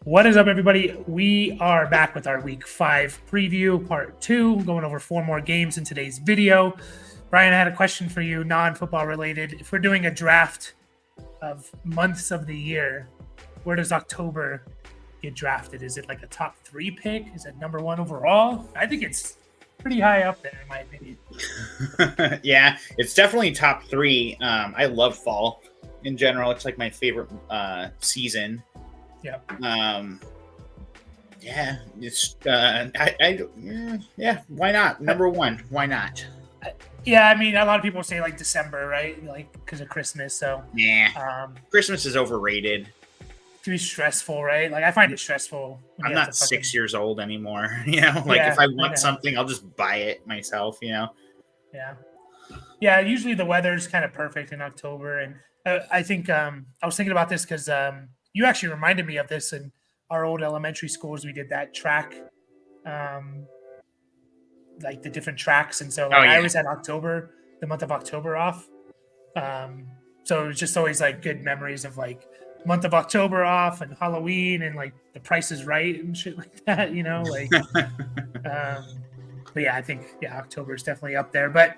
What is up, everybody? We are back with our Week 5 preview, Part 2, going over 4 more games in today's video. Brian, I had a question for you, non-football related. If we're doing a draft of months of the year, where does October get drafted? Is it like a top 3 pick? Is it number 1 overall? I think it's pretty high up there, in my opinion. Yeah, it's definitely top 3. I love fall in general. It's like my favorite season. Yeah. Yeah, it's why not? Number 1, why not? Yeah, I mean, a lot of people say like December, right? Like because of Christmas. So yeah, Christmas is overrated. It can be stressful, right? Like I find it stressful. I'm not 6 years old anymore. If I want something, I'll just buy it myself. Yeah. Usually the weather's kind of perfect in October, and I think I was thinking about this because you actually reminded me of this in our old elementary schools. We did that track, like the different tracks. And so I always had the month of October off. So it was just always like good memories of like month of October off and Halloween and like the Price is Right and shit like that, but yeah, I think, October is definitely up there. But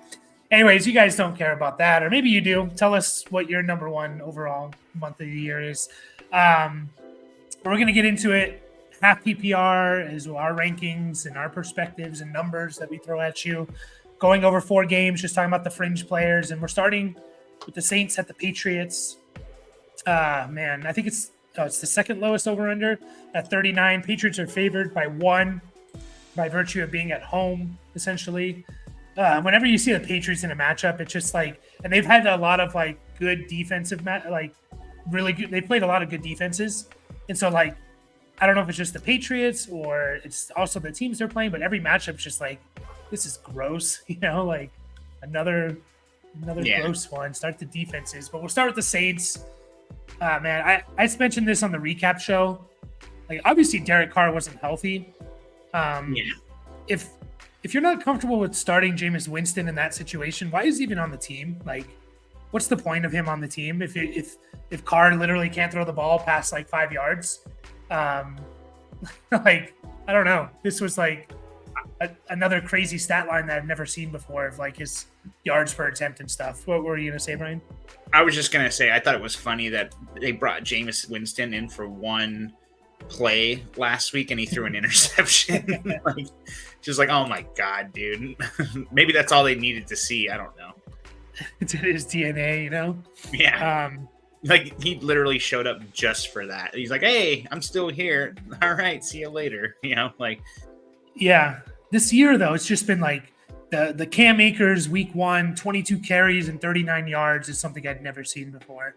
anyways, you guys don't care about that, or maybe you do. Tell us what your number 1 overall month of the year is. We're going to get into it. Half PPR is our rankings and our perspectives and numbers that we throw at you. Going over 4 games, just talking about the fringe players. And we're starting with the Saints at the Patriots. Man, I think it's the second lowest over-under at 39. Patriots are favored by 1 by virtue of being at home, essentially. Whenever you see the Patriots in a matchup, it's just like, and they've had a lot of like good defensive, really good. They played a lot of good defenses. And so like, I don't know if it's just the Patriots or it's also the teams they're playing, but every matchup's just like, this is gross, like another gross one. Start the defenses, but we'll start with the Saints. Man, I mentioned this on the recap show. Like, obviously Derek Carr wasn't healthy. If you're not comfortable with starting Jameis Winston in that situation, why is he even on the team? Like, what's the point of him on the team if Carr literally can't throw the ball past like 5 yards? Like, I don't know. This was like another crazy stat line that I've never seen before of like his yards per attempt and stuff. What were you gonna say, Brian? I was just gonna say I thought it was funny that they brought Jameis Winston in for 1 play last week and he threw an interception. Like, just like, oh my god, dude. Maybe that's all they needed to see. I don't know. It's in his DNA, Yeah. Like, he literally showed up just for that. He's like, hey, I'm still here. All right, see you later. Yeah. This year, though, it's just been like the Cam Akers week 1, 22 carries and 39 yards is something I'd never seen before.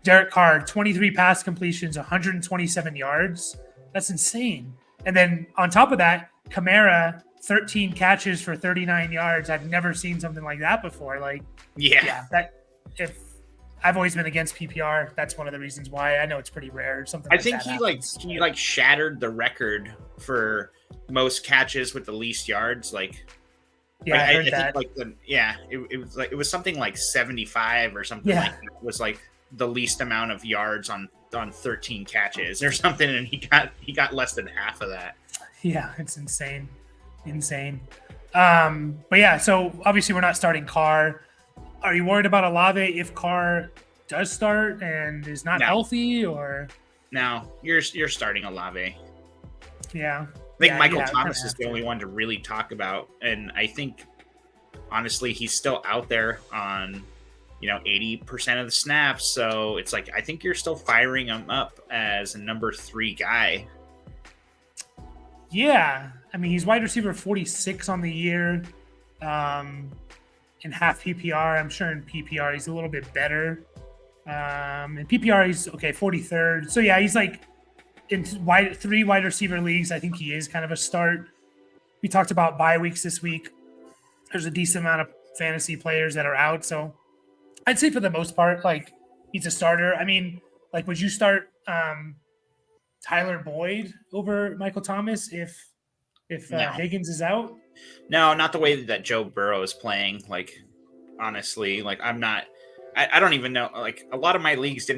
Derek Carr, 23 pass completions, 127 yards. That's insane. And then on top of that, Kamara, 13 catches for 39 yards. I've never seen something like that before. Like, if I've always been against PPR, that's one of the reasons why. I know it's pretty rare. Something. I think he shattered the record for most catches with the least yards. Like, yeah, I heard that. It was something like 75 or something. Yeah. Like that. It was like the least amount of yards on 13 catches or something, and he got less than half of that. Yeah, it's insane. But yeah, so obviously we're not starting Carr. Are you worried about Olave if Carr does start and is not healthy, or? No, you're starting Olave. Yeah. I think Michael Thomas is the only one to really talk about, and I think honestly he's still out there on 80% of the snaps. So it's like I think you're still firing him up as a number 3 guy. Yeah, I mean he's wide receiver 46 on the year. In half PPR, I'm sure in PPR he's a little bit better. In PPR he's 43rd. So yeah, he's like in 3 wide receiver leagues. I think he is kind of a start. We talked about bye weeks this week. There's a decent amount of fantasy players that are out, so I'd say for the most part, like, he's a starter. I mean, like, would you start Tyler Boyd over Michael Thomas if No. Higgins is out? No, not the way that Joe Burrow is playing. Like, honestly, like I I don't even know. Like a lot of my leagues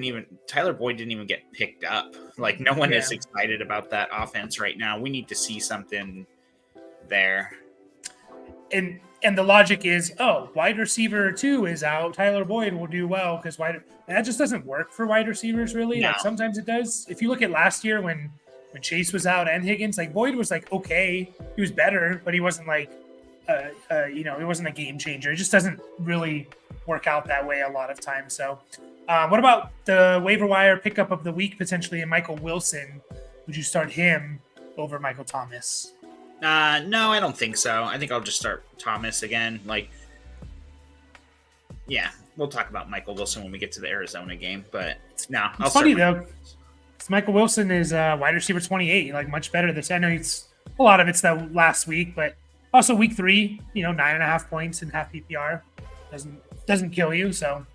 Tyler Boyd didn't even get picked up. Like no one is excited about that offense right now. We need to see something there. And the logic is, wide receiver 2 is out. Tyler Boyd will do well because and that just doesn't work for wide receivers really. No. Like sometimes it does. If you look at last year when Chase was out and Higgins, like Boyd was like okay, he was better, but he wasn't like he wasn't a game changer. It just doesn't really work out that way a lot of times. So, what about the waiver wire pickup of the week potentially in Michael Wilson? Would you start him over Michael Thomas? No, I don't think so. I think I'll just start Thomas again. We'll talk about Michael Wilson when we get to the Arizona game. But no, it's funny though. Michael Wilson is wide receiver 28, like much better this. I know a lot of it's the last week, but also week 3, 9.5 points in half PPR doesn't kill you. So,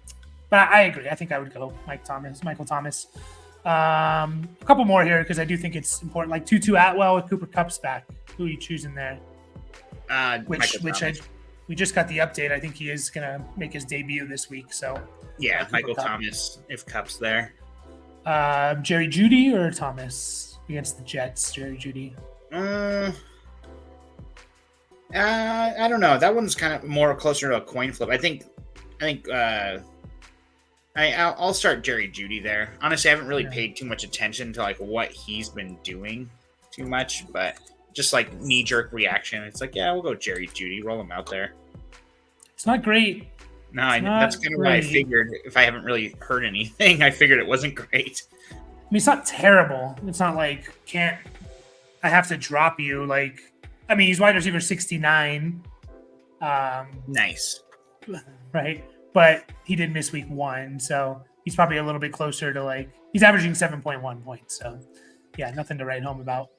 but I agree. I think I would go Michael Thomas. A couple more here because I do think it's important. Like Tutu Atwell with Cooper Kupp's back. Who are you choosing there? We just got the update. I think he is gonna make his debut this week. So yeah, Michael Thomas if Kupp's there. Jerry Jeudy or Thomas against the Jets? Jerry Jeudy. I don't know. That one's kind of more closer to a coin flip. I think I'll start Jerry Jeudy there. Honestly, I haven't really paid too much attention to like what he's been doing too much, but just like knee-jerk reaction. It's like, we'll go Jerry Jeudy, roll him out there. It's not great. No, that's kind of why I figured if I haven't really heard anything, I figured it wasn't great. I mean, it's not terrible. It's not like I have to drop you. Like, I mean, he's wide receiver 69. Nice. Right. But he did miss week 1. So he's probably a little bit closer to he's averaging 7.1 points. So yeah, nothing to write home about.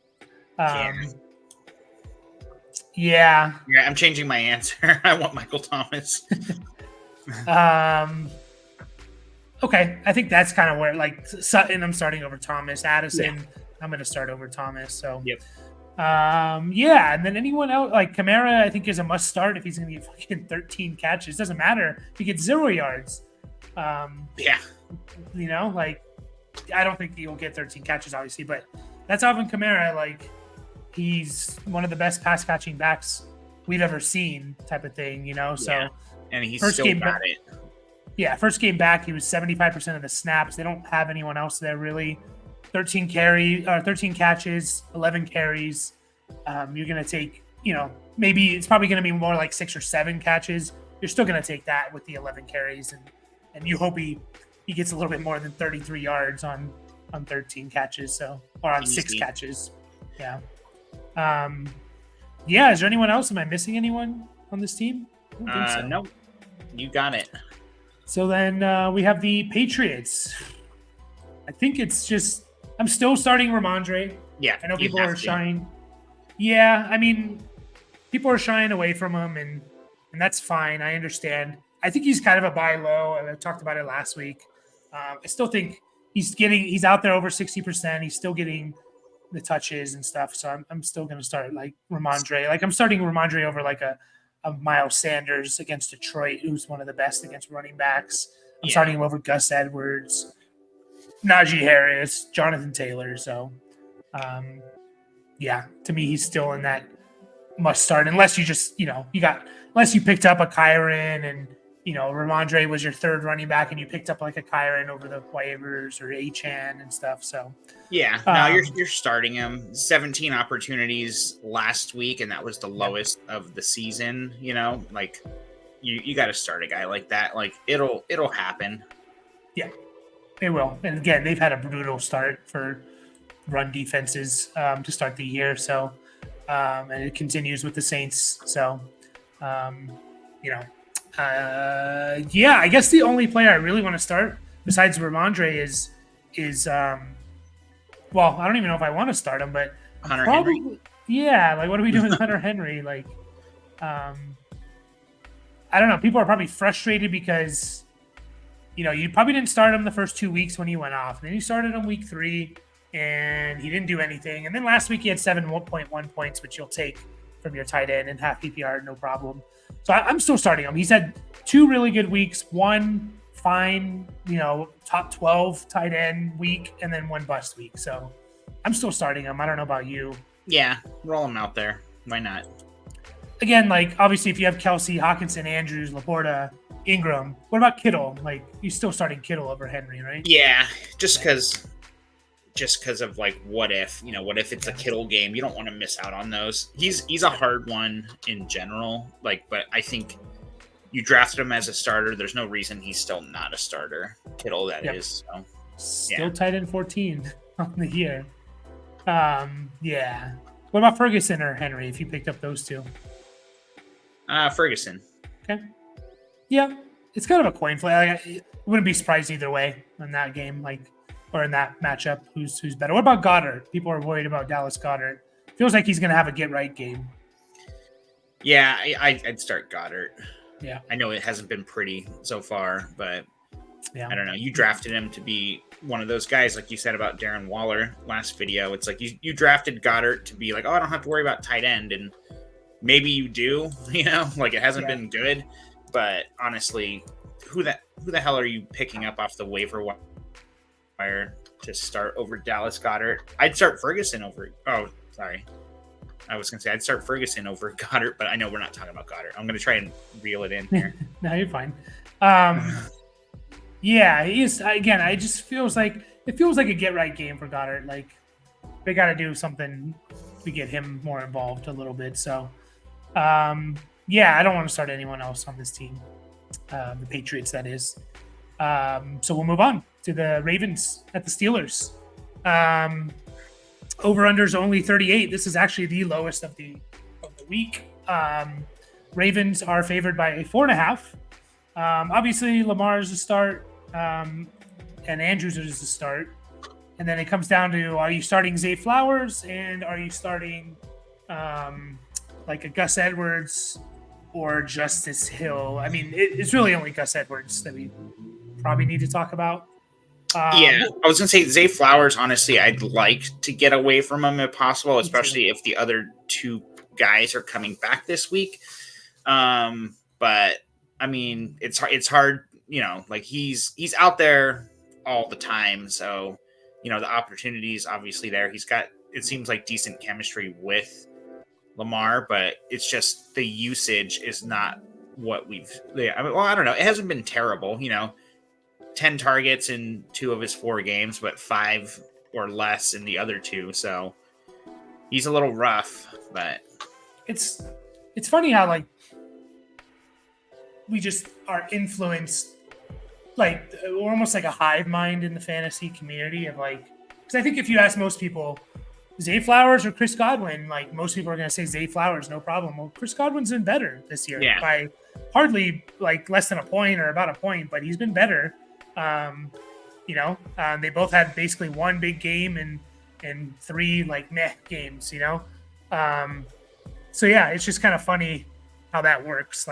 Yeah, I'm changing my answer. I want Michael Thomas. Okay, I think that's kind of where Sutton I'm starting over Thomas. Addison I'm going to start over Thomas. So yep. And then anyone else like Kamara I think is a must start if he's going to get fucking 13 catches. Doesn't matter if he gets 0 yards. I don't think he'll get 13 catches obviously, but that's Alvin Kamara. He's one of the best pass catching backs we've ever seen, type of thing, So, and he's still got it. Yeah, first game back, he was 75% of the snaps. They don't have anyone else there really. 13 catches, 11 carries. You're gonna take, maybe it's probably gonna be more like 6 or 7 catches. You're still gonna take that with the 11 carries, and you hope he gets a little bit more than 33 yards on 13 catches, or on 6 catches. Yeah. Is there anyone else? Am I missing anyone on this team? I don't think so. No, you got it. So then we have the Patriots. I think it's just I'm still starting Ramondre. Yeah, I know people are shying. Yeah, I mean, people are shying away from him, and that's fine. I understand. I think he's kind of a buy low. I talked about it last week. I still think he's out there over 60%. He's still getting the touches and stuff. So I'm still going to start Ramondre. I'm starting Ramondre over a Miles Sanders against Detroit, who's one of the best against running backs. I'm starting him over Gus Edwards, Najee Harris, Jonathan Taylor. So, to me, he's still in that must start unless you just, unless you picked up a Kyron and, Ramondre was your third running back and you picked up a Kyron over the waivers or Achane and stuff. So, you're starting him. 17 opportunities last week, and that was the lowest of the season. You got to start a guy like that. It'll happen. Yeah, it will. And again, they've had a brutal start for run defenses to start the year. So, and it continues with the Saints. So, I guess the only player I really want to start besides Ramondre is I don't even know if I want to start him, but Hunter Henry. Yeah, what are we doing with Hunter Henry? I don't know. People are probably frustrated because, you probably didn't start him the first 2 weeks when he went off. Then you started him week 3, and he didn't do anything. And then last week he had 7.1 points, which you'll take from your tight end and half PPR, no problem. So I'm still starting him. He's had 2 really good weeks, one fine, top 12 tight end week, and then one bust week. So I'm still starting him. I don't know about you. Yeah, roll him out there. Why not? Again, like obviously if you have Kelsey, Hawkinson, Andrews, Laporta, Ingram, what about Kittle? Like you're still starting Kittle over Henry, right? Yeah, just because of like what if it's a Kittle game? You don't want to miss out on those. He's a hard one in general. But I think you drafted him as a starter. There's no reason he's still not a starter. Kittle, that is. So, still tight end 14 on the year. Yeah. What about Ferguson or Henry? If you picked up those two, Ferguson. Okay. Yeah, it's kind of a coin flip. I wouldn't be surprised either way in that game, or in that matchup. Who's better? What about Goddard? People are worried about Dallas Goddard. Feels like he's going to have a get right game. Yeah, I'd start Goddard. Yeah, I know it hasn't been pretty so far, but yeah, I don't know. You drafted him to be one of those guys, like you said about Darren Waller last video. It's like you drafted Goddard to be like, oh, I don't have to worry about tight end, and maybe you do. It hasn't been good, but honestly, who the hell are you picking up off the waiver wire to start over Dallas Goddard? I'd start Ferguson over. Oh, sorry. I was going to say I'd start Ferguson over Goddard, but I know we're not talking about Goddard. I'm going to try and reel it in here. No, you're fine. Yeah, he is. Again, it feels like a get right game for Goddard. Like they got to do something to get him more involved a little bit. So, I don't want to start anyone else on this team. The Patriots, that is. So we'll move on to the Ravens at the Steelers. Over-under's only 38. This is actually the lowest of the week. Ravens are favored by a 4.5. Obviously, Lamar's a start, and Andrews is the start. And then it comes down to, are you starting Zay Flowers, and are you starting like a Gus Edwards or Justice Hill? I mean, it's really only Gus Edwards that we probably need to talk about. I was going to say Zay Flowers, honestly, I'd like to get away from him if possible, especially if the other two guys are coming back this week. But I mean, it's hard, he's out there all the time. So, the opportunity's obviously there. He's got, it seems like, decent chemistry with Lamar, but it's just the usage is not what I don't know. It hasn't been terrible, 10 targets in 2 of his 4 games, but 5 or less in the other 2. So he's a little rough, but it's funny how we just are influenced, we're almost like a hive mind in the fantasy community of because I think if you ask most people, Zay Flowers or Chris Godwin, most people are going to say Zay Flowers, no problem. Well, Chris Godwin's been better this year by hardly less than a point or about a point, but he's been better. They both had basically one big game and 3 meh games, So yeah, it's just kind of funny how that works.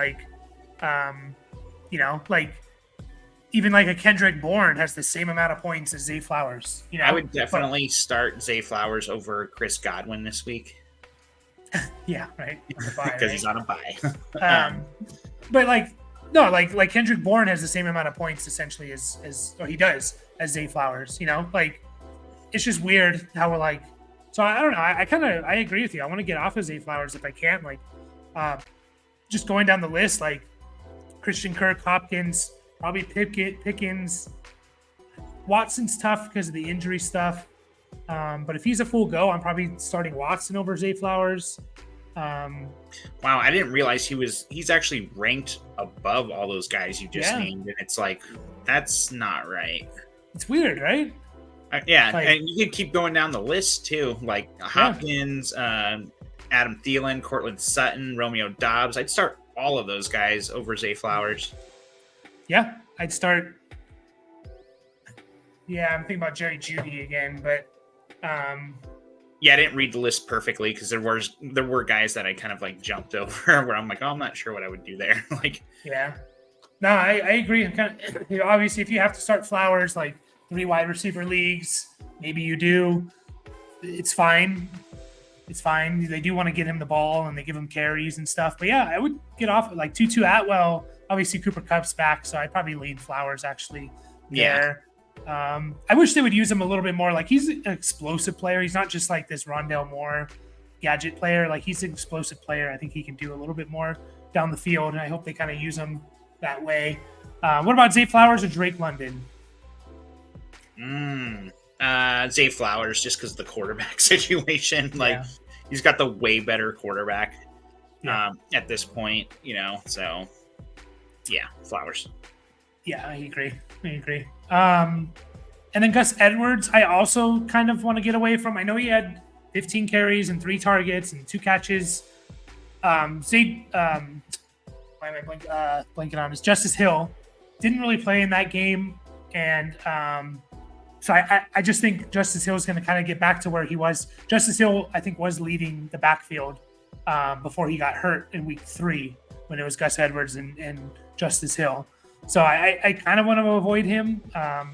Even a Kendrick Bourne has the same amount of points as Zay Flowers. I would definitely start Zay Flowers over Chris Godwin this week. Yeah, right. Because he's on a bye. But no, Kendrick Bourne has the same amount of points essentially as he does as Zay Flowers. It's just weird how we're So I don't know. I agree with you. I want to get off of Zay Flowers if I can. Just going down the list, Christian Kirk, Hopkins, probably Pickens. Watson's tough because of the injury stuff. But if he's a full go, I'm probably starting Watson over Zay Flowers. Wow, I didn't realize he's actually ranked above all those guys you just named, and it's that's not right. It's weird, right? And you could keep going down the list too, Hopkins, Adam Thielen, Cortland Sutton, Romeo Dobbs. I'd start all of those guys over Zay Flowers. Yeah, I'd start. Yeah, I'm thinking about Jerry Jeudy again, but I didn't read the list perfectly because there were guys that I kind of jumped over where I'm I'm not sure what I would do there. Yeah, no, I agree. Obviously, if you have to start Flowers 3 wide receiver leagues, maybe you do. It's fine. It's fine. They do want to get him the ball and they give him carries and stuff. But yeah, I would get off Tutu Atwell Obviously, Cooper Kupp's back, so I'd probably lean Flowers actually there. I wish they would use him a little bit more. Like, he's an explosive player. He's not just like this Rondale Moore gadget player. Like, he's an explosive player. I think he can do a little bit more down the field, and I hope they kind of use him that way. What about Zay Flowers or Drake London? Zay Flowers, just because of the quarterback situation. Like, he's got the way better quarterback at this point, so yeah, Flowers. Yeah, I agree. And then Gus Edwards, I also kind of want to get away from. I know he had 15 carries and 3 targets and 2 catches. Why am I blanking on this? Justice Hill didn't really play in that game, and so I just think Justice Hill is going to kind of get back to where he was. Justice Hill, I think, was leading the backfield before he got hurt in week 3 when it was Gus Edwards and Justice Hill. So I kind of want to avoid him. I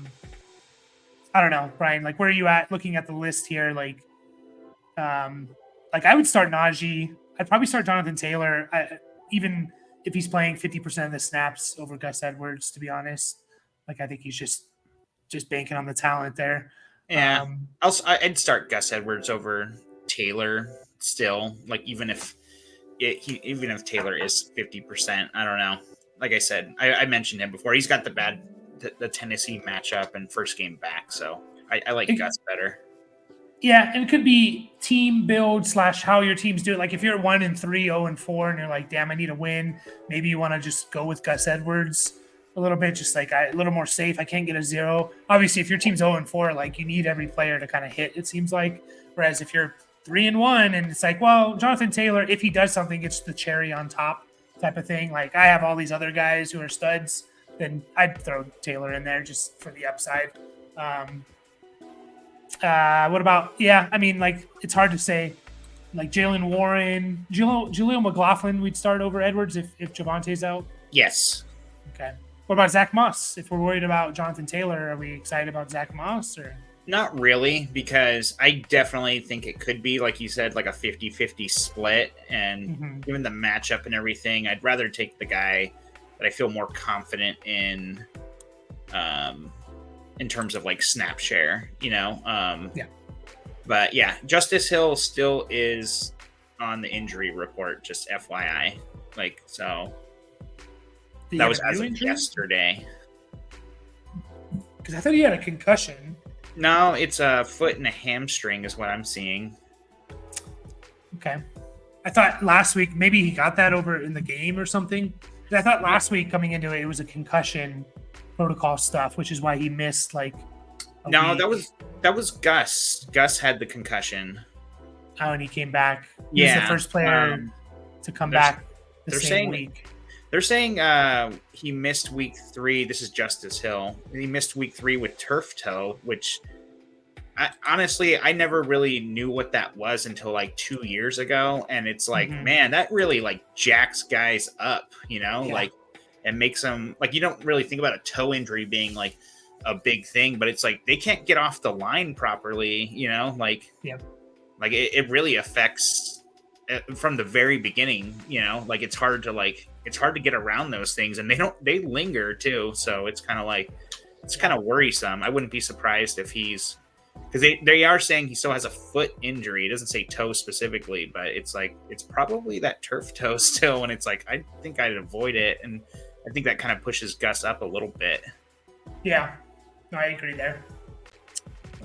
don't know, Brian. Like, where are you at looking at the list here? Like I would start Najee. I'd probably start Jonathan Taylor, even if he's playing 50% of the snaps over Gus Edwards. To be honest, like, I think he's just banking on the talent there. Yeah, I'd start Gus Edwards over Taylor still. Like, even if Taylor is 50%, I don't know. Like I said, I mentioned him before. He's got the Tennessee matchup and first game back, so I like Gus better. Yeah, and it could be team build / how your teams do it. Like, if you're 1-3, 0-4, and you're like, damn, I need a win, maybe you want to just go with Gus Edwards a little bit, just like a little more safe. I can't get a 0. Obviously, if your team's 0-4, like, you need every player to kind of hit, it seems like. Whereas if you're 3-1 and it's like, well, Jonathan Taylor, if he does something, it's the cherry on top type of thing. Like, I have all these other guys who are studs, then I'd throw Taylor in there just for the upside. What about, I mean, like, it's hard to say. Like, Jalen Warren, Julio McLaughlin, we'd start over Edwards if Javante's out? Yes. Okay. What about Zach Moss? If we're worried about Jonathan Taylor, are we excited about Zach Moss? Or not really, because I definitely think it could be, like you said, like a 50-50 split. And given the matchup and everything, I'd rather take the guy that I feel more confident in terms of like snap share, But yeah, Justice Hill still is on the injury report, just FYI. Like, so that was as of yesterday. Because I thought he had a concussion. No, it's a foot and a hamstring is what I'm seeing. Okay. I thought last week maybe he got that over in the game or something. I thought last week coming into it was a concussion protocol stuff, which is why he missed like No, week. that was Gus. Gus had the concussion. Oh, and he came back. He was the first player to come back the same week. They're saying he missed week 3. This is Justice Hill. He missed week 3 with turf toe, which honestly, I never really knew what that was until like 2 years ago. And it's like, man, that really like jacks guys up, like, and makes them like, you don't really think about a toe injury being like a big thing, but it's like they can't get off the line properly, like it really affects from the very beginning, like it's hard to get around those things, and they linger too. So it's kind of worrisome. I wouldn't be surprised if because they are saying he still has a foot injury. It doesn't say toe specifically, but it's like, it's probably that turf toe still. And it's like, I think I'd avoid it. And I think that kind of pushes Gus up a little bit. Yeah, no, I agree there.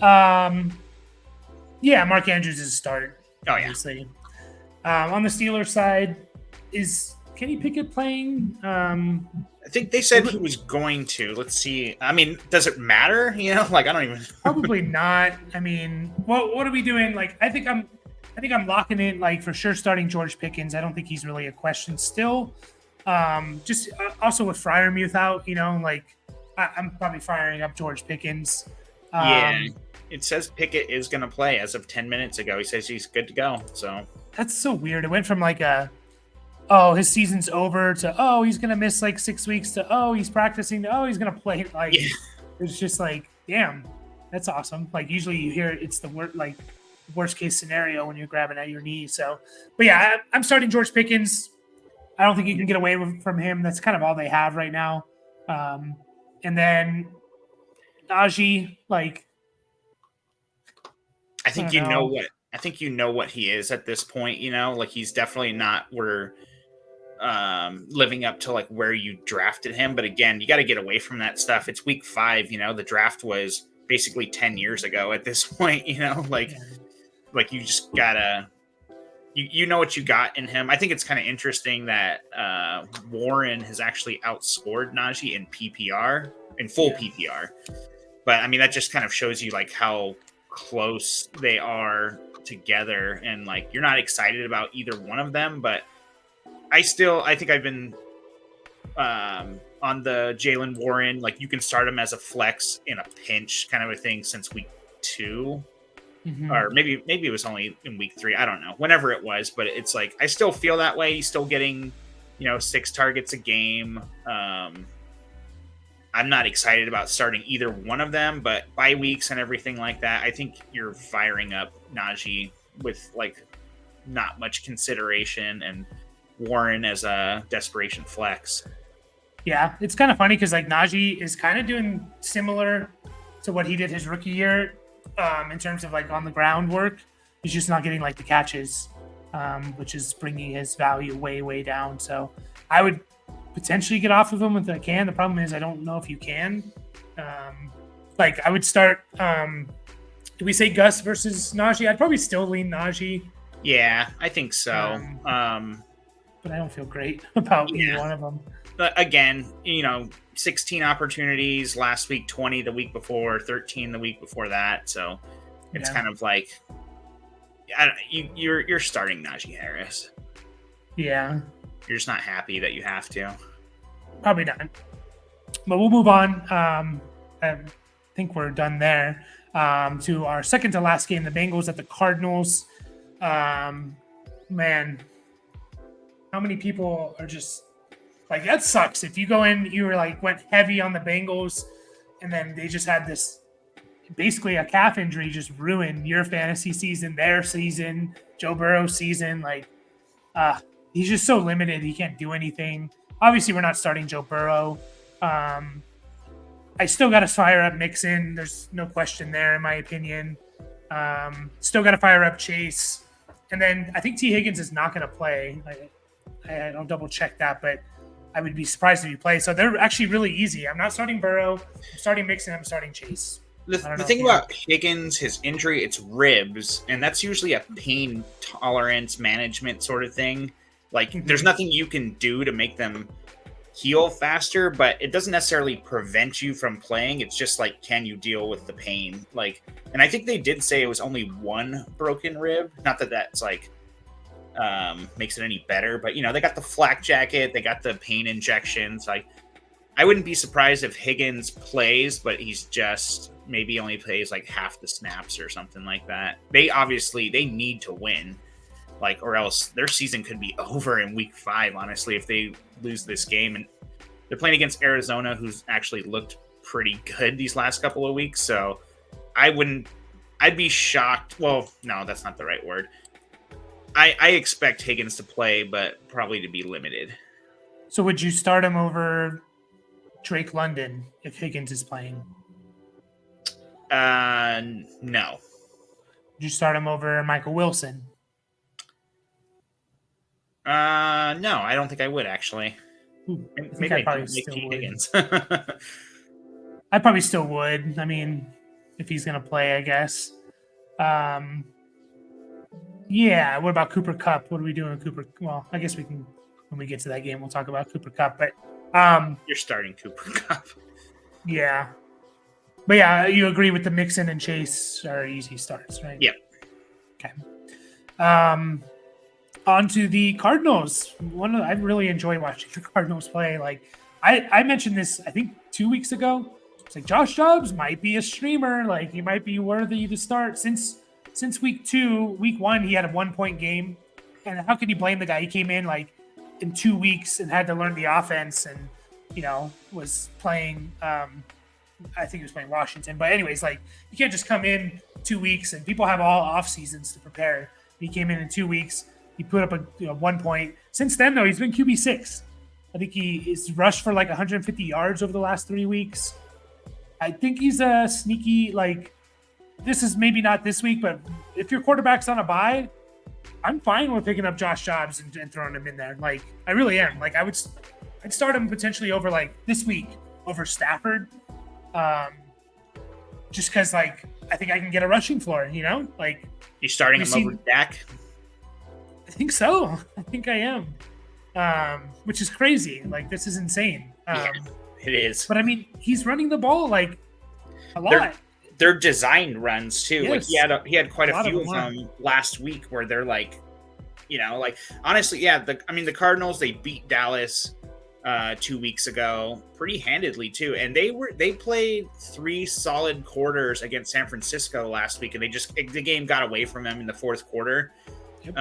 Mark Andrews is a start. Oh, obviously. On the Steelers side, is Kenny Pickett playing? I think they said he was going to. Let's see. I mean, does it matter? Like, I don't even. Probably not. I mean, what are we doing? Like, I think I'm locking in, like, for sure starting George Pickens. I don't think he's really a question still. Just also with Freiermuth out, like, I'm probably firing up George Pickens. It says Pickett is going to play as of 10 minutes ago. He says he's good to go. So that's so weird. It went from like his season's over to, he's going to miss like 6 weeks to, he's practicing to, he's going to play. Like, It's just like, damn, that's awesome. Like, usually you hear it's the worst case scenario when you're grabbing at your knee. So, but yeah, I'm starting George Pickens. I don't think you can get away from him. That's kind of all they have right now. And then Najee, like, I think you know what he is at this point. Like he's definitely not where living up to like where you drafted him. But again, you got to get away from that stuff. It's week 5. The draft was basically 10 years ago at this point. Like you just gotta. You know what you got in him. I think it's kind of interesting that Warren has actually outscored Najee in PPR, in full PPR. But I mean, that just kind of shows you like how close they are together, and like you're not excited about either one of them. But I think I've been on the Jalen Warren. Like you can start him as a flex in a pinch kind of a thing since week 2. Or maybe it was only in week 3. I don't know. Whenever it was, but it's like I still feel that way. He's still getting, 6 targets a game. I'm not excited about starting either one of them, but bye weeks and everything like that, I think you're firing up Najee with like not much consideration, and Warren as a desperation flex. Yeah, it's kind of funny because like Najee is kind of doing similar to what he did his rookie year. In terms of like on the ground work, he's just not getting like the catches, which is bringing his value way, way down. So I would potentially get off of him if I can. The problem is I don't know if you can. Like I would start. Do we say Gus versus Najee? I'd probably still lean Najee. Yeah, I think so. But I don't feel great about either one of them. But again, 16 opportunities last week, 20 the week before, 13 the week before that. So it's kind of like you're starting Najee Harris. Yeah. You're just not happy that you have to. Probably not. But we'll move on. I think we're done there. To our second to last game, the Bengals at the Cardinals. Man, how many people are just like, that sucks. If you go in, you were like went heavy on the Bengals, and then they just had this basically a calf injury just ruin your fantasy season, their season, Joe Burrow's season. Like, he's just so limited. He can't do anything. Obviously, we're not starting Joe Burrow. I still got to fire up Mixon. There's no question there, in my opinion. Still got to fire up Chase. And then I think T. Higgins is not going to play. I don't double check that, but I would be surprised if he plays. So they're actually really easy. I'm not starting Burrow. I'm starting Mixon. I'm starting Chase. The thing about Higgins, his injury, it's ribs, and that's usually a pain tolerance management sort of thing. Like, there's nothing you can do to make them heal faster, but it doesn't necessarily prevent you from playing. It's just like, can you deal with the pain? Like, and I think they did say it was only one broken rib. Not that that's like makes it any better, but they got the flak jacket, they got the pain injections. Like, I wouldn't be surprised if Higgins plays, but he's just maybe only plays like half the snaps or something like that. They need to win, like, or else their season could be over in week 5, honestly, if they lose this game. And they're playing against Arizona, who's actually looked pretty good these last couple of weeks. So I'd be shocked. Well, no, that's not the right word. I expect Higgins to play, but probably to be limited. So would you start him over Drake London if Higgins is playing? No. Would you start him over Michael Wilson? No, I don't think I would, actually. Maybe I probably make T. Higgins. I probably still would. I mean, if he's going to play, I guess. Yeah. What about Cooper Kupp? What are we doing with Cooper? Well, I guess we can, when we get to that game, we'll talk about Cooper Kupp. But you're starting Cooper Kupp. Yeah. But yeah, you agree with the Mixon and Chase are easy starts, right? Yep. Okay. On to the Cardinals. I really enjoy watching the Cardinals play. Like, I mentioned this, I think 2 weeks ago. It's like Josh Dobbs might be a streamer. Like, he might be worthy to start. Since week 1, he had a 1-point game. And how can you blame the guy? He came in like in 2 weeks and had to learn the offense, and was playing. I think he was playing Washington. But anyways, like, you can't just come in 2 weeks, and people have all off seasons to prepare. He came in 2 weeks. He put up a 1 point. Since then, though, he's been QB6. I think he is rushed for like 150 yards over the last 3 weeks. I think he's a sneaky, like, this is maybe not this week, but if your quarterback's on a bye, I'm fine with picking up Josh Jacobs and throwing him in there. Like, I really am. Like, I'd start him potentially over, like, this week over Stafford. Just because, like, I think I can get a rushing floor, you know? Like, you starting him over Dak? I think so. I think I am. Which is crazy. Like, this is insane. Yeah, it is. But I mean, he's running the ball like a lot. They're designed runs too. Yes. Like he had quite a few of them last week where they're like, you know, like honestly, yeah. The Cardinals, they beat Dallas 2 weeks ago pretty handedly too, and they played 3 solid quarters against San Francisco last week, and the game got away from them in the fourth quarter. Yep.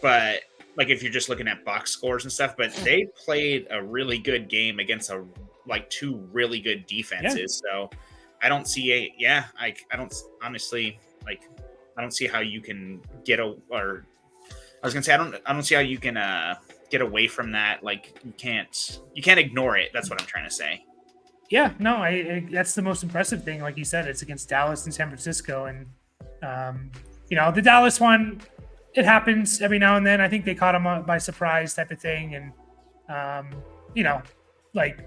But like if you're just looking at box scores and stuff, but they played a really good game against 2 really good defenses. Yeah. So I don't see I don't honestly, like, I don't see how you can I don't see how you can get away from that. Like, you can't ignore it. That's what I'm trying to say. Yeah, no, I that's the most impressive thing. Like you said, it's against Dallas and San Francisco, and you know, the Dallas one, it happens every now and then. I think they caught him by surprise type of thing, and you know, like,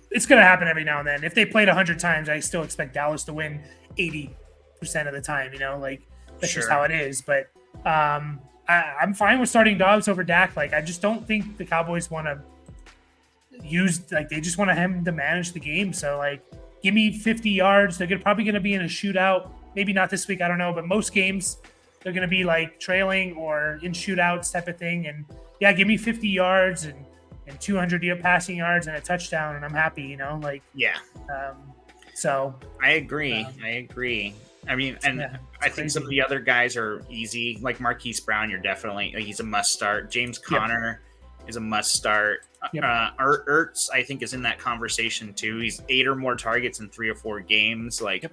it's going to happen every now and then. If they played 100 times, I still expect Dallas to win 80% of the time, you know, like, that's just how it is. But I'm fine with starting Dobbs over Dak. Like, I just don't think the Cowboys want to they just want him to manage the game. So, like, give me 50 yards. They're probably going to be in a shootout. Maybe not this week, I don't know. But most games, they're going to be, like, trailing or in shootouts type of thing. And, yeah, give me 50 yards and 200 passing yards and a touchdown, and I'm happy, you know, like, yeah. So I agree. I mean, and yeah, I think some of the other guys are easy, like Marquise Brown. He's a must start. James Conner is a must start. Yep. Ertz, I think, is in that conversation too. He's 8 or more targets in 3 or 4 games. Like,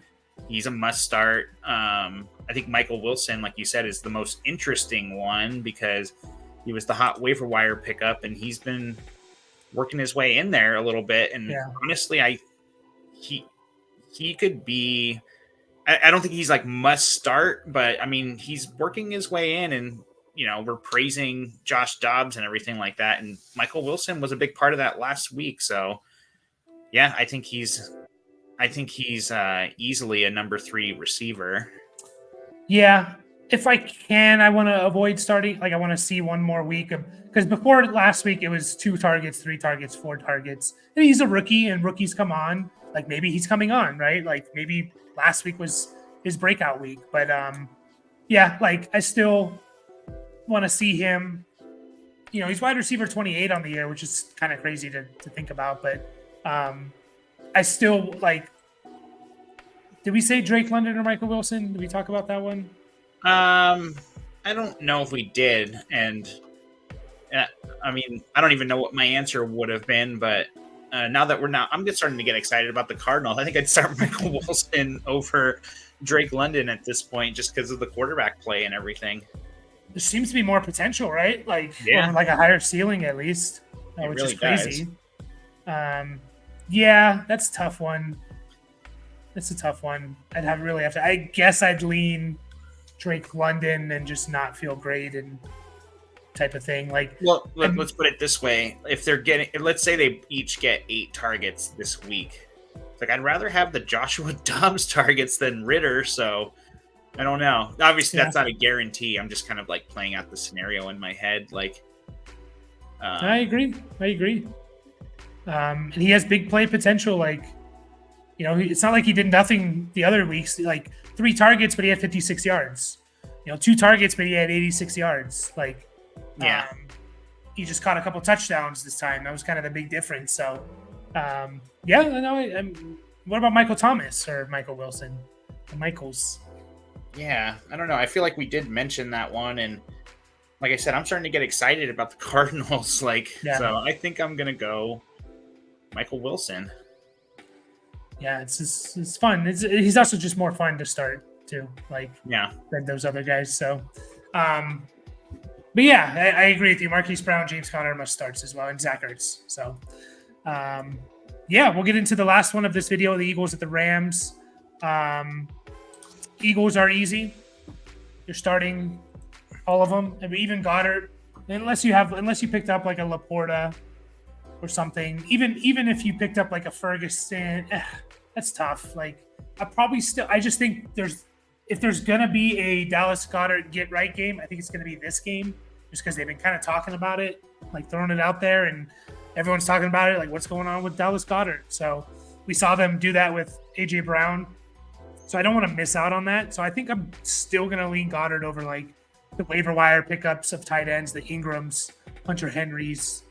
he's a must start. I think Michael Wilson, like you said, is the most interesting one because he was the hot waiver wire pickup, and he's been working his way in there a little bit. And honestly, he could be. I don't think he's like must start, but I mean, he's working his way in, and you know, we're praising Josh Dobbs and everything like that. And Michael Wilson was a big part of that last week. So yeah, I think he's easily a number 3 receiver. Yeah. If I can, I want to avoid starting. Like, I want to see one more week because before last week, it was 2 targets, 3 targets, 4 targets. And he's a rookie, and rookies come on. Like, maybe he's coming on, right? Like, maybe last week was his breakout week. But yeah, like, I still want to see him. You know, he's wide receiver 28 on the year, which is kind of crazy to think about. But I still, like, did we say Drake London or Michael Wilson? Did we talk about that one? I don't know if we did, and I mean, I don't even know what my answer would have been, but now that I'm starting to get excited about the Cardinals. I think I'd start Michael Wilson over Drake London at this point, just because of the quarterback play and everything. There seems to be more potential, right? Like, or like a higher ceiling at least, which really is crazy. Yeah, that's a tough one. That's a tough one. Really have to. I guess I'd lean Drake London and just not feel great and type of thing. Like, well, let's put it this way: if they're let's say they each get 8 targets this week, it's like, I'd rather have the Joshua Dobbs targets than Ritter. So I don't know. Obviously, that's not a guarantee. I'm just kind of like playing out the scenario in my head. Like, I agree. And he has big play potential. Like, you know, it's not like he did nothing the other weeks. Like, 3 targets, but he had 56 yards. You know, 2 targets, but he had 86 yards. Like, he just caught a couple touchdowns this time. That was kind of the big difference. So, yeah, I know. What about Michael Thomas or Michael Wilson? The Michaels. Yeah, I don't know. I feel like we did mention that one, and like I said, I'm starting to get excited about the Cardinals. Like, so I think I'm gonna go Michael Wilson. Yeah, it's fun. He's also just more fun to start too, like, than those other guys. So, But yeah, I agree with you. Marquise Brown, James Conner must starts as well, and Zach Ertz. So, yeah, we'll get into the last one of this video, the Eagles at the Rams. Eagles are easy. You're starting all of them. I mean, even Goddard, unless you picked up like a Laporta or something. Even if you picked up like a Ferguson, that's tough. Like I just think if there's gonna be a Dallas Goddard get right game, I think it's gonna be this game, just because they've been kind of talking about it, like throwing it out there, and everyone's talking about it, like what's going on with Dallas Goddard. So we saw them do that with AJ Brown. So I don't want to miss out on that. So I think I'm still gonna lean Goddard over like the waiver wire pickups of tight ends, the Ingrams, Hunter Henrys,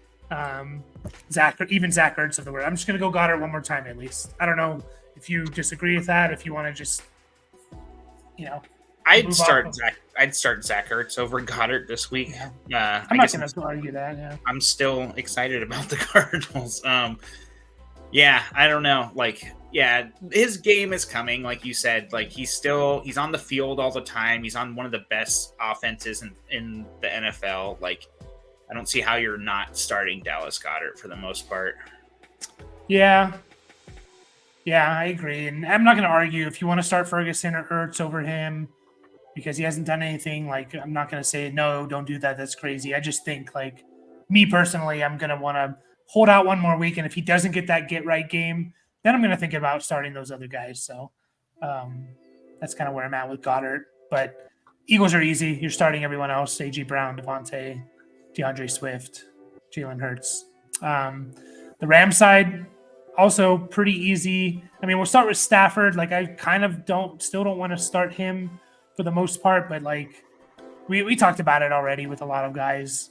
Zach Ertz of the world. I'm just gonna go Goddard one more time at least. I don't know if you disagree with that. If you want to just, I'd start Zach Ertz over Goddard this week. Yeah. I'm not going to argue that. Yeah. I'm still excited about the Cardinals. Yeah, I don't know. Like, yeah, his game is coming. Like you said, like he's on the field all the time. He's on one of the best offenses in the NFL. Like, I don't see how you're not starting Dallas Goddard for the most part. Yeah, I agree. And I'm not going to argue if you want to start Ferguson or Ertz over him because he hasn't done anything. Like, I'm not going to say, no, don't do that. That's crazy. I just think, like, me personally, I'm going to want to hold out one more week. And if he doesn't get that get right game, then I'm going to think about starting those other guys. So that's kind of where I'm at with Goddard. But Eagles are easy. You're starting everyone else: A.J. Brown, Devontae, DeAndre Swift, Jalen Hurts. The Rams side, also pretty easy. I mean, we'll start with Stafford. Like, I kind of still don't want to start him for the most part, but like we talked about it already with a lot of guys.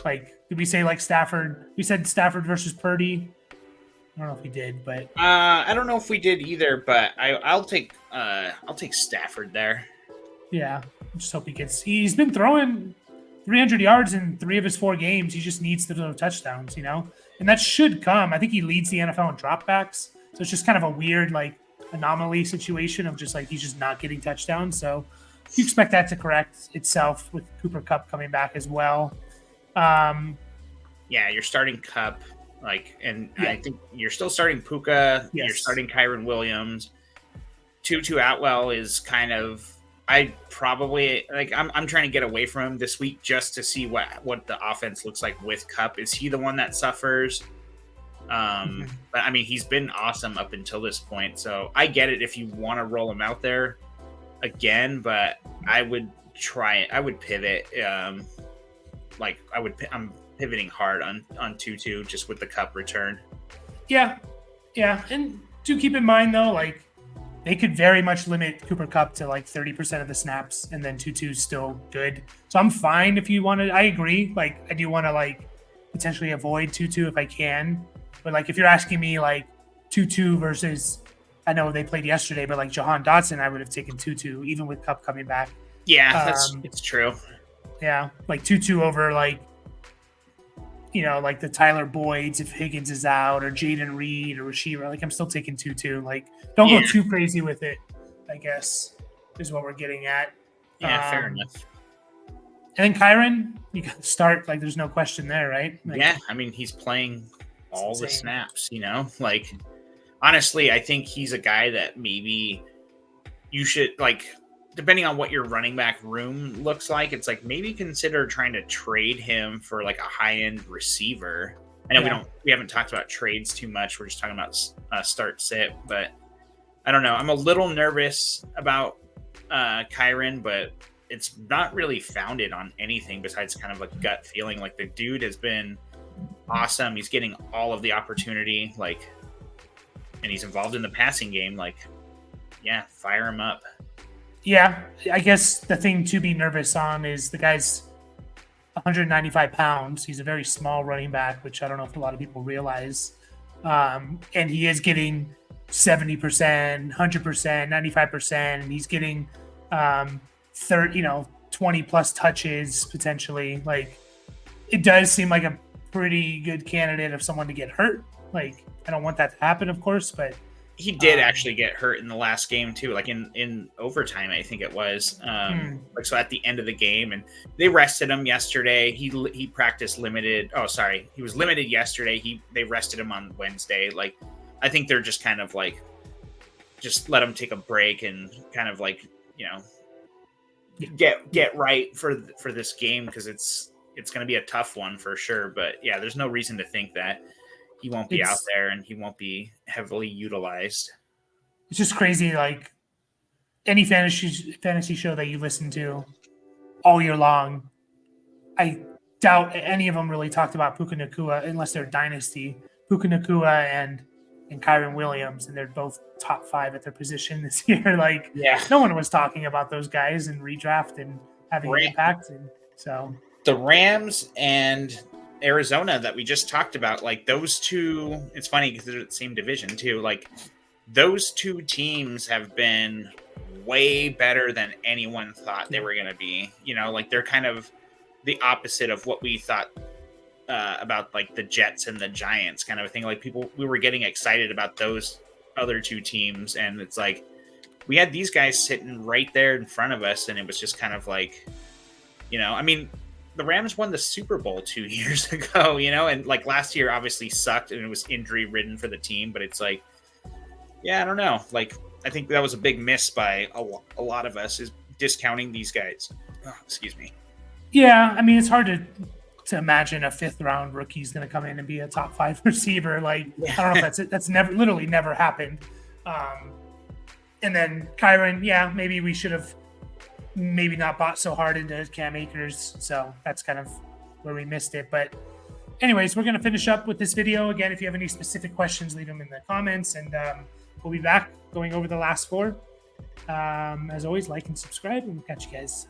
Like, did we say like Stafford? We said Stafford versus Purdy. I don't know if we did, but I don't know if we did either. But I'll take Stafford there. Yeah, I just hope he's been throwing 300 yards in 3 of his 4 games. He just needs to throw touchdowns, and that should come. I think he leads the NFL in dropbacks. So it's just kind of a weird, like, anomaly situation of just like he's just not getting touchdowns. So you expect that to correct itself with Cooper Kupp coming back as well. Yeah, you're starting Kupp, I think you're still starting Puka. Yes. You're starting Kyron Williams. Tutu Atwell is kind of. I'm trying to get away from him this week just to see what the offense looks like with Kupp. Is he the one that suffers? But I mean, he's been awesome up until this point. So I get it if you want to roll him out there again, but I would try it. I would pivot. I'm pivoting hard on Tutu just with the Kupp return. Yeah. And do keep in mind though, like, they could very much limit Cooper Kupp to like 30% of the snaps, and then Tutu's still good. So I'm fine if you want to. I agree. Like, I do want to like potentially avoid Tutu if I can. But like, if you're asking me like Tutu versus, I know they played yesterday, but like Jahan Dotson, I would have taken Tutu even with Kupp coming back. Yeah, it's true. Yeah, like Tutu over like, like the Tyler Boyds if Higgins is out, or Jaden Reed or Rashida. Like, I'm still taking Tutu. Like, don't go too crazy with it, I guess, is what we're getting at. Yeah, fair enough. And then Kyron, you got to start. Like, there's no question there, right? Like, yeah, I mean, he's playing all the snaps, Like, honestly, I think he's a guy that maybe you should, like, depending on what your running back room looks like, it's like maybe consider trying to trade him for like a high-end receiver. I know we haven't talked about trades too much. We're just talking about start sit, but I don't know. I'm a little nervous about Kyron, but it's not really founded on anything besides kind of a gut feeling. Like, the dude has been awesome. He's getting all of the opportunity, like, and he's involved in the passing game. Like, yeah, fire him up. Yeah, I guess the thing to be nervous on is the guy's 195 pounds. He's a very small running back, which I don't know if a lot of people realize. And he is getting 70%, 100%, 95%. And he's getting 20 plus touches potentially. Like, it does seem like a pretty good candidate of someone to get hurt. Like, I don't want that to happen, of course, but He did actually get hurt in the last game too, like in overtime, I think it was. Like so at the end of the game, and they rested him yesterday. He practiced limited. Oh, sorry, he was limited yesterday. They rested him on Wednesday. Like, I think they're just kind of like just let him take a break and kind of like get right for this game, because it's going to be a tough one for sure. But yeah, there's no reason to think that he won't be out there and he won't be heavily utilized. It's just crazy. Like any fantasy show that you listen to all year long, I doubt any of them really talked about Puka Nacua unless they're dynasty. Puka Nacua and Kyron Williams, and they're both top 5 at their position this year. Like, no one was talking about those guys in redraft and having an impact. And so the Rams and Arizona that we just talked about, like those two, it's funny because they're the same division too. Like those two teams have been way better than anyone thought they were going to be. Like they're kind of the opposite of what we thought about like the Jets and the Giants kind of a thing. Like we were getting excited about those other two teams, and it's like we had these guys sitting right there in front of us, and it was just kind of like, I mean, the Rams won the Super Bowl 2 years ago, and like last year obviously sucked and it was injury ridden for the team, but it's like, I don't know. Like, I think that was a big miss by a lot of us, is discounting these guys. Oh, excuse me. Yeah. I mean, it's hard to imagine a 5th round rookie is going to come in and be a top 5 receiver. Like, I don't know if that's literally never happened. And then Kyron, maybe we should have maybe not bought so hard into Cam Akers. So that's kind of where we missed it. But anyways, we're going to finish up with this video. Again, if you have any specific questions, leave them in the comments, and we'll be back going over the last 4. As always, like and subscribe, and we'll catch you guys